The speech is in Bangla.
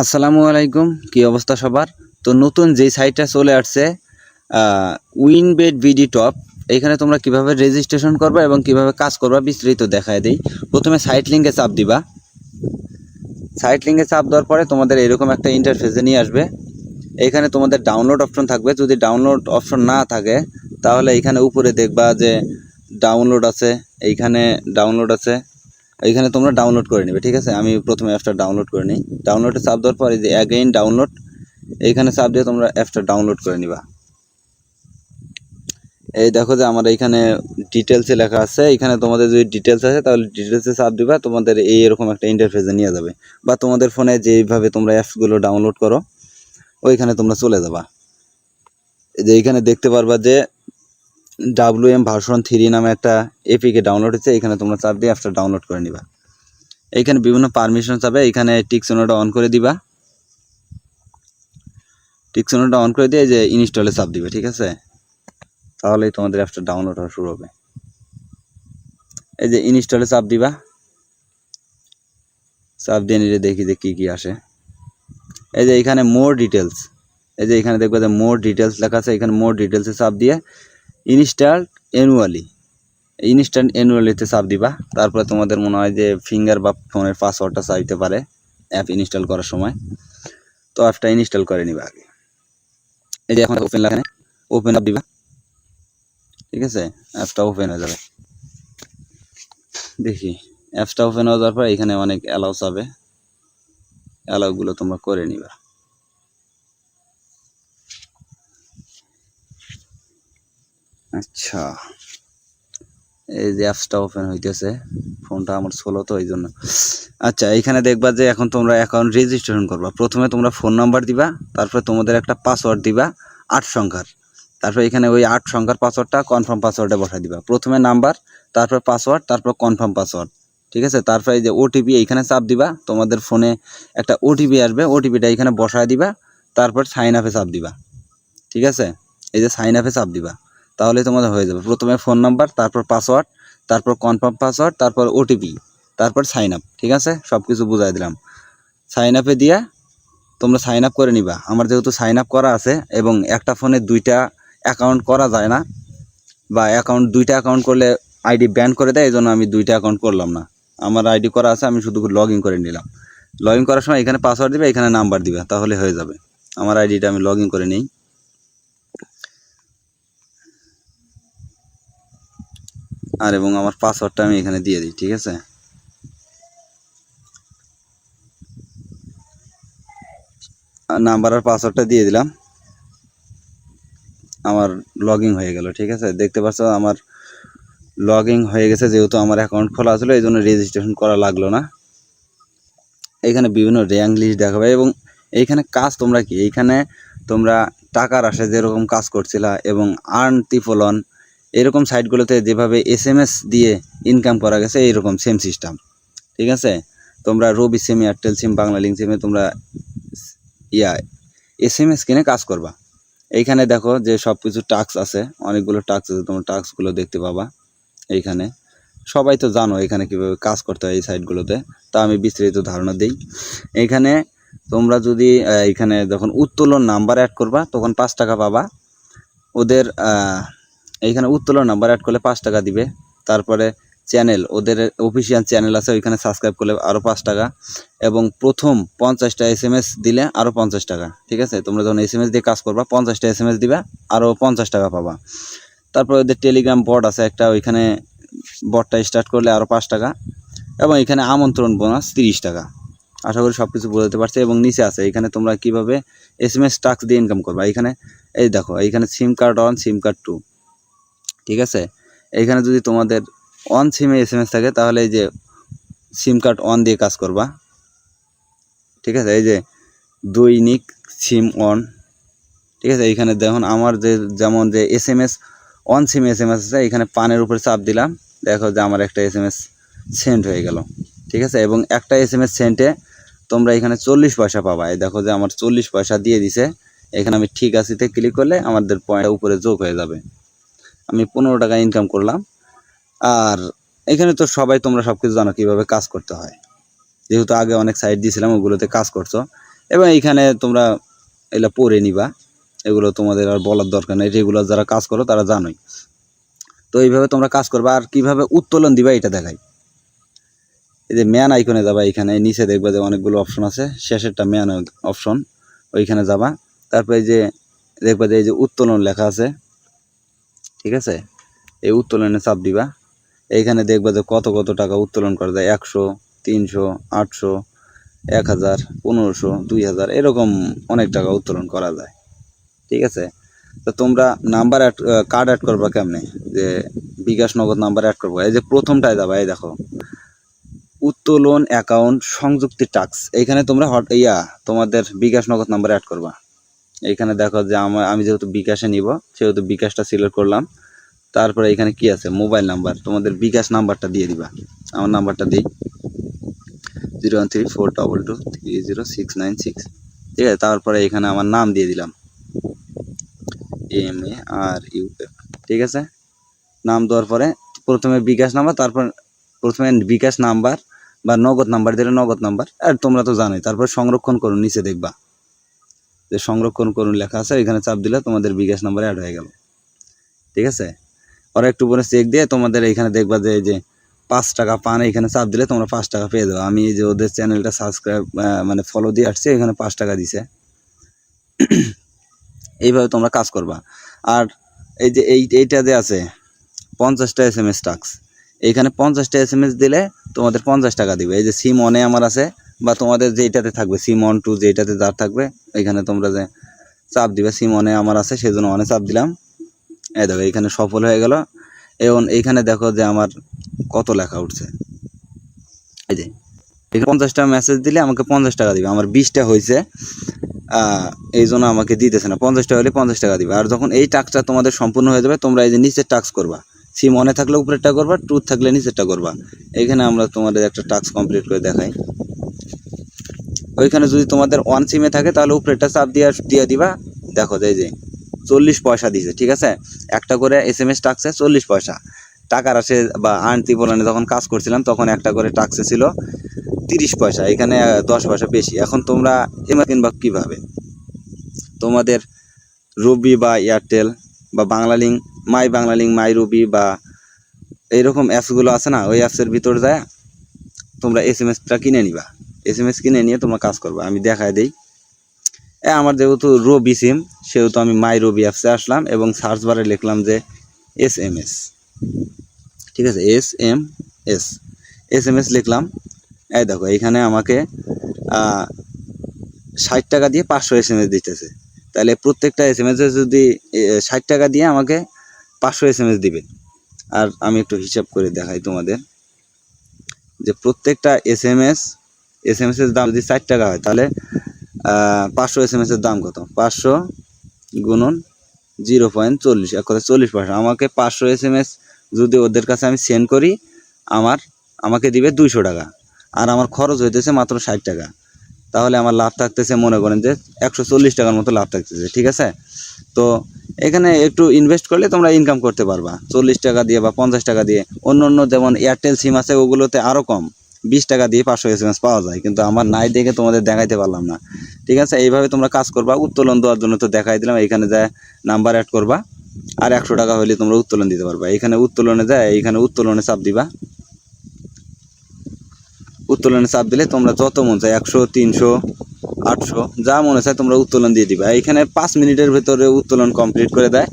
আসসালামু আলাইকুম, কি অবস্থা সবার? তো নতুন যেই সাইটটা চলে আসছে উইনবেট বিডি টপ, এইখানে তোমরা কিভাবে রেজিস্ট্রেশন করবা এবং কিভাবে কাজ করবা বিস্তারিত দেখায় দেই। প্রথমে সাইট লিঙ্কে চাপ দিবা। সাইট লিঙ্কে চাপ দেওয়ার পরে তোমাদের এরকম একটা ইন্টারফেসে নিয়ে আসবে। এইখানে তোমাদের ডাউনলোড অপশন থাকবে। যদি ডাউনলোড অপশন না থাকে তাহলে এইখানে উপরে দেখবা যে ডাউনলোড আছে, এইখানে ডাউনলোড আছে, এইখানে তোমরা ডাউনলোড করে নেবে। ঠিক আছে, আমি প্রথমে অ্যাপটা ডাউনলোড করে নিই। ডাউনলোডে চাপ দেওয়ার পরে যে অ্যাগেইন ডাউনলোড, এইখানে চাপ দিয়ে তোমরা অ্যাপটা ডাউনলোড করে নিবা। এই দেখো যে আমার এইখানে ডিটেলসে লেখা আছে। এইখানে তোমাদের যদি ডিটেলস আছে তাহলে ডিটেলসে চাপ দিবা, তোমাদের এরকম একটা ইন্টারফেসে নিয়ে যাবে। বা তোমাদের ফোনে যেইভাবে তোমরা অ্যাপসগুলো ডাউনলোড করো ওইখানে তোমরা চলে যাবা। যে এইখানে দেখতে পারবা যে WM ভার্সন 3 নামে একটা এপিকে ডাউনলোড হচ্ছে। এইখানে তোমরা চাপ দিয়ে অ্যাপটা ডাউনলোড করে নিবা। এইখানে বিভিন্ন পারমিশন চাবে, এইখানে টিকচিহ্নটা অন করে দিবা। টিকচিহ্নটা অন করে দিয়ে যে ইনস্টলে চাপ দিবে। ঠিক আছে, তাহলেই তোমাদের অ্যাপটা ডাউনলোড হওয়া শুরু হবে। এই যে ইনস্টলে চাপ দিবা। চাপ দিয়ে নিলে দেখি যে কি কি আসে। এই যে এখানে মোর ডিটেলস, এই যে এখানে দেখবে যে মোর ডিটেলস লেখা আছে। এখানে মোর ডিটেলসে চাপ দিয়ে ইনস্টল অ্যানুয়ালিতে চাপ দিবা। তারপরে তোমাদের মনে হয় যে ফিঙ্গার বা ফোনের পাসওয়ার্ডটা চাইতে পারে অ্যাপ ইনস্টল করার সময়। তো অ্যাপটা ইনস্টল করে নিবা আগে। এই যে এখন ওপেন লেখা, ওপেন আপ দিবা। ঠিক আছে, অ্যাপটা ওপেন হয়ে যাবে। দেখি অ্যাপসটা ওপেন হয়ে যাওয়ার পর এখানে অনেক অ্যালাউ চাবে, অ্যালাউগুলো তোমরা করে নিবা। আচ্ছা, এই যে অ্যাপসটা ওপেন হইতেছে, ফোনটা আমার স্লো তো এই জন্য। আচ্ছা, এইখানে দেখবা যে এখন তোমরা অ্যাকাউন্ট রেজিস্ট্রেশন করবা। প্রথমে তোমরা ফোন নাম্বার দিবা, তারপরে তোমাদের একটা পাসওয়ার্ড দিবা 8 সংখ্যার। তারপর এখানে ওই 8 সংখ্যার পাসওয়ার্ডটা কনফার্ম পাসওয়ার্ডে বসাই দিবা। প্রথমে নাম্বার, তারপর পাসওয়ার্ড, তারপর কনফার্ম পাসওয়ার্ড। ঠিক আছে, তারপরে এই যে ওটিপি এইখানে চাপ দিবা। তোমাদের ফোনে একটা ওটিপি আসবে, ওটিপিটা এখানে বসায় দিবা। তারপর সাইন আপে চাপ দিবা। ঠিক আছে, এই যে সাইন আপে চাপ দিবা, তাহলে তোমাদের হয়ে যাবে। প্রথমে ফোন নাম্বার, তারপর পাসওয়ার্ড, তারপর কনফার্ম পাসওয়ার্ড, তারপর ওটিপি, তারপর সাইন আপ। ঠিক আছে, সব কিছু বুঝাই দিলাম। সাইন আপে দিয়া তোমরা সাইন আপ করে নিবা। আমার যেহেতু সাইন আপ করা আছে এবং একটা ফোনে দুইটা অ্যাকাউন্ট করা যায় না, বা দুইটা অ্যাকাউন্ট করলে আইডি ব্যান করে দেয়, এই জন্য আমি দুইটা অ্যাকাউন্ট করলাম না। আমার আইডি করা আছে, আমি শুধু লগ ইন করে নিলাম। লগ ইন করার সময় এখানে পাসওয়ার্ড দিবে, এখানে নাম্বার দিবে, তাহলে হয়ে যাবে। আমার আইডিটা আমি লগ ইন করে নিই। আর এবং আমার পাসওয়ার্ডটা আমি এখানে দিয়ে দিই। ঠিক আছে, নাম্বার আর পাসওয়ার্ডটা দিয়ে দিলাম। আমার লগ ইন হয়ে গেল। ঠিক আছে, দেখতে পাচ্ছ আমার লগ ইন হয়ে গেছে। যেহেতু আমার অ্যাকাউন্ট খোলা ছিল এই জন্য রেজিস্ট্রেশন করা লাগলো না। এখানে বিভিন্ন র্যাঙ্ক লিস্ট দেখাবে এবং এইখানে কাজ তোমরা কি, এইখানে তোমরা টাকার আশে যেরকম কাজ করছিলা এবং আর্ন টিফলন এরকম সাইটগুলোতে যেভাবে SMS দিয়ে ইনকাম করা গেছে এইরকম সেম সিস্টেম। ঠিক আছে, তোমরা রবি সিম, এয়ারটেল সিম, বাংলা লিঙ্ক সিমে তোমরা SMS কিনে কাজ করবা। এইখানে দেখো যে সব কিছু টাস্ক আছে, অনেকগুলো টাস্ক আছে, তোমরা টাস্কগুলো দেখতে পাবা। এইখানে সবাই তো জানো এখানে কিভাবে কাজ করতে হয় এই সাইটগুলোতে, তা আমি বিস্তারিত ধারণা দিই। এইখানে তোমরা যদি এইখানে যখন উত্তোলন নাম্বার অ্যাড করবা তখন 5 টাকা পাবা। ওদের এইখানে উত্তোলন নাম্বার অ্যাড করলে 5 টাকা দিবে। তারপরে চ্যানেল, ওদের অফিসিয়াল চ্যানেল আছে, ওইখানে সাবস্ক্রাইব করলে আরও 5 টাকা, এবং প্রথম 50টা SMS দিলে আরও 50 টাকা। ঠিক আছে, তোমরা যখন SMS দিয়ে কাজ করবা 50টা SMS দিবা, আরও 50 টাকা পাবা। তারপর ওদের টেলিগ্রাম বট আছে একটা, ওইখানে বটটা স্টার্ট করলে আরও 5 টাকা, এবং এখানে আমন্ত্রণ বোনাস 30 টাকা। আশা করি সব কিছু বোঝাতে পারছি। এবং নিচে আছে এখানে তোমরা কিভাবে SMS টাস্ক দিয়ে ইনকাম করবা। এইখানে এই দেখো, এইখানে সিম কার্ড 1, সিম কার্ড 2। ঠিক আছে, এইখানে যদি তোমাদের অন সিমে SMS থাকে তাহলে এই যে সিম কার্ড 1 দিয়ে কাজ করবা। ঠিক আছে, এই যে দৈনিক সিম অন। ঠিক আছে, এইখানে দেখুন আমার যেমন যে SMS অন সিমে SMS আছে, এখানে পানের উপরে চাপ দিলাম, দেখো যে আমার একটা SMS সেন্ড হয়ে গেল। ঠিক আছে, এবং একটা SMS সেন্টে তোমরা এখানে 40 পয়সা পাবা। এই দেখো যে আমার 40 পয়সা দিয়ে দিছে। এখানে আমি ঠিক আছিতে ক্লিক করলে আমাদের পয়েন্ট উপরে যোগ হয়ে যাবে। আমি 15 টাকা ইনকাম করলাম। আর এখানে তো সবাই তোমরা সব কিছু জানো কীভাবে কাজ করতে হয়, যেহেতু আগে অনেক সাইট দিয়েছিলাম ওগুলোতে কাজ করছো। এবং এইখানে তোমরা এগুলো পড়ে নিবা, এগুলো তোমাদের আর বলার দরকার নেই, রেগুলার যারা কাজ করো তারা জানোই। তো এইভাবে তোমরা কাজ করবা। আর কিভাবে উত্তোলন দিবা এটা দেখাই। এই যে ম্যান আইকনে যাবা, এখানে নিচে দেখবা যে অনেকগুলো অপশন আছে, শেষেরটা ম্যান অপশন, ওইখানে যাবা। তারপরে যে দেখবা যে এই যে উত্তোলন লেখা আছে, ঠিক আছে, এই উত্তোলনে চাপ দিবা। এইখানে দেখবা যে কত কত টাকা উত্তোলন করা যায়, 100, 300, 800, 1000, 1500, 2000, এরকম অনেক টাকা উত্তোলন করা যায়, ঠিক আছে। তো তোমরা নাম্বার কার্ড অ্যাড করবা কেমনে, যে বিকাশ নগদ নাম্বার অ্যাড করবো। এই যে প্রথমটায় যাবা, এই দেখো উত্তোলন অ্যাকাউন্ট সংযুক্তি টাস্ক, এইখানে তোমরা তোমাদের বিকাশ নগদ নাম্বার অ্যাড করবা। এইখানে দেখো যে আমি যেহেতু বিকাশে নিব সেহেতু বিকাশটা সিলেক্ট করলাম। তারপরে এখানে কি আছে, মোবাইল নাম্বার, তোমাদের বিকাশ নাম্বারটা দিয়ে দিবা। আমার নাম্বারটা দিই 01342230696, ঠিক আছে। তারপরে এখানে আমার নাম দিয়ে দিলাম MARUF, ঠিক আছে। নাম দেওয়ার পরে প্রথমে বিকাশ নাম্বার, তারপর প্রথমে বিকাশ নাম্বার বা নগদ নাম্বার দিলে নগদ নাম্বার, আর তোমরা তো জানোই। তারপর সংরক্ষণ করুন, নিচে দেখবা যে সংরক্ষণ করুন লেখা আছে, এখানে চাপ দিলে তোমাদের বিকাশ নাম্বার অ্যাড হয়ে গেল, ঠিক আছে। ওরা একটু পরে চেক দিয়ে তোমাদের এইখানে দেখবা যে এই যে 5 টাকা পান, এখানে চাপ দিলে তোমরা 5 টাকা পেয়ে যাবে। আমি যে ওদের চ্যানেলটা সাবস্ক্রাইব মানে ফলো দিয়ে আসছি, এখানে 5 টাকা দিছে। এইভাবে তোমরা কাজ করবা। আর এই যে এইটা যে আছে 50টা SMS টাস্ক, এইখানে 50টা SMS দিলে তোমাদের 50 টাকা দিবে। এই যে সিম অনে আমার আছে, বা তোমাদের যেইটাতে থাকবে সিম অন টু, যেইটাতে যার থাকবে এখানে তোমরা যে চাপ দিবে, সিম অনে আমার আছে সেজন্য অনে চাপ দিলাম। এই দেখো এইখানে সফল হয়ে গেল। এবং এইখানে দেখো যে আমার কত লেখা উঠছে, এই যে 50টা মেসেজ দিলে আমাকে 50 টাকা দিবে। আমার 20টা হয়েছে, এই জন্য আমাকে দিতেছে না। 50টা হলে 50 টাকা দিবে। আর যখন এই টাস্কটা তোমাদের সম্পূর্ণ হয়ে যাবে, তোমরা এই যে নিচের টাস্ক করবা, সিম অনে থাকলে উপরেরটা করবা, ট্রুথ থাকলে নিচেরটা করবা। এইখানে আমরা তোমাদের একটা টাস্ক কমপ্লিট করে দেখাই। ওইখানে যদি তোমাদের ওয়ান সিমে থাকে তাহলে উপরেরটা চাপ দিয়ে দিবা। দেখো এই যে 40 পয়সা দিয়েছে, ঠিক আছে। একটা করে SMS টাস্কে 40 পয়সা। টাকার আসে বা আনতি বলানে যখন কাজ করছিলাম তখন একটা করে টাস্কে ছিল 30 পয়সা, এখানে 10 পয়সা বেশি। এখন তোমরা কিনবা কিভাবে, তোমাদের রবি বা এয়ারটেল বা বাংলালিংক, মাই রবি বা এইরকম অ্যাপসগুলো আছে না, ওই অ্যাপসের ভিতর যায় তোমরা SMS-টা কিনে নিবা। SMS কিনে নিয়ে তোমরা কাজ করবা। আমি দেখাই দিই। আমার যেহেতু রবি সিম সেহেতু আমি মাই রবি অ্যাপসে আসলাম এবং সার্চ বারে লিখলাম যে SMS, ঠিক আছে, SMS লিখলাম। এই দেখো এইখানে আমাকে 60 টাকা দিয়ে 500 SMS দিতেছে। তাহলে প্রত্যেকটা SMS এ যদি 60 টাকা দিয়ে আমাকে 500 SMS দিবে। আর আমি একটু হিসাব করে দেখাই তোমাদের, যে প্রত্যেকটা SMS এর দাম যদি 60 টাকা হয় তাহলে 500 SMS এর দাম কত, 500 গুণন 0.40, এক কথা 40 পয়সা। আমাকে 500 SMS যদি ওদের কাছে আমি সেন্ড করি, আমাকে দিবে 200 টাকা, আর আমার খরচ হইতেছে মাত্র 60 টাকা। তাহলে আমার লাভ থাকতেছে, মনে করেন যে 140 টাকার মতো লাভ থাকতেছে, ঠিক আছে। তো এখানে একটু ইনভেস্ট করলে তোমরা ইনকাম করতে পারবা 40 টাকা দিয়ে বা 50 টাকা দিয়ে। অন্য যেমন এয়ারটেল সিম আছে ওগুলোতে আরও কম, 20 টাকা দিয়ে 500 SMS পাওয়া যায়, কিন্তু আমার নাই দেখে তোমাদের দেখাইতে পারলাম না, ঠিক আছে। এইভাবে তোমরা কাজ করবা। উত্তোলন দেওয়ার জন্য তো দেখাই দিলাম, এইখানে যায় নাম্বার অ্যাড করবা, আর 100 টাকা হলে তোমরা উত্তোলন দিতে পারবা। এইখানে উত্তোলনে যায়, এইখানে উত্তোলনে চাপ দিবা। উত্তোলনে চাপ দিলে তোমরা যত মন চায় 100, 300, 800 যা মনে চায় তোমরা উত্তোলন দিয়ে দিবা। এইখানে 5 মিনিটের ভেতরে উত্তোলন কমপ্লিট করে দেয়।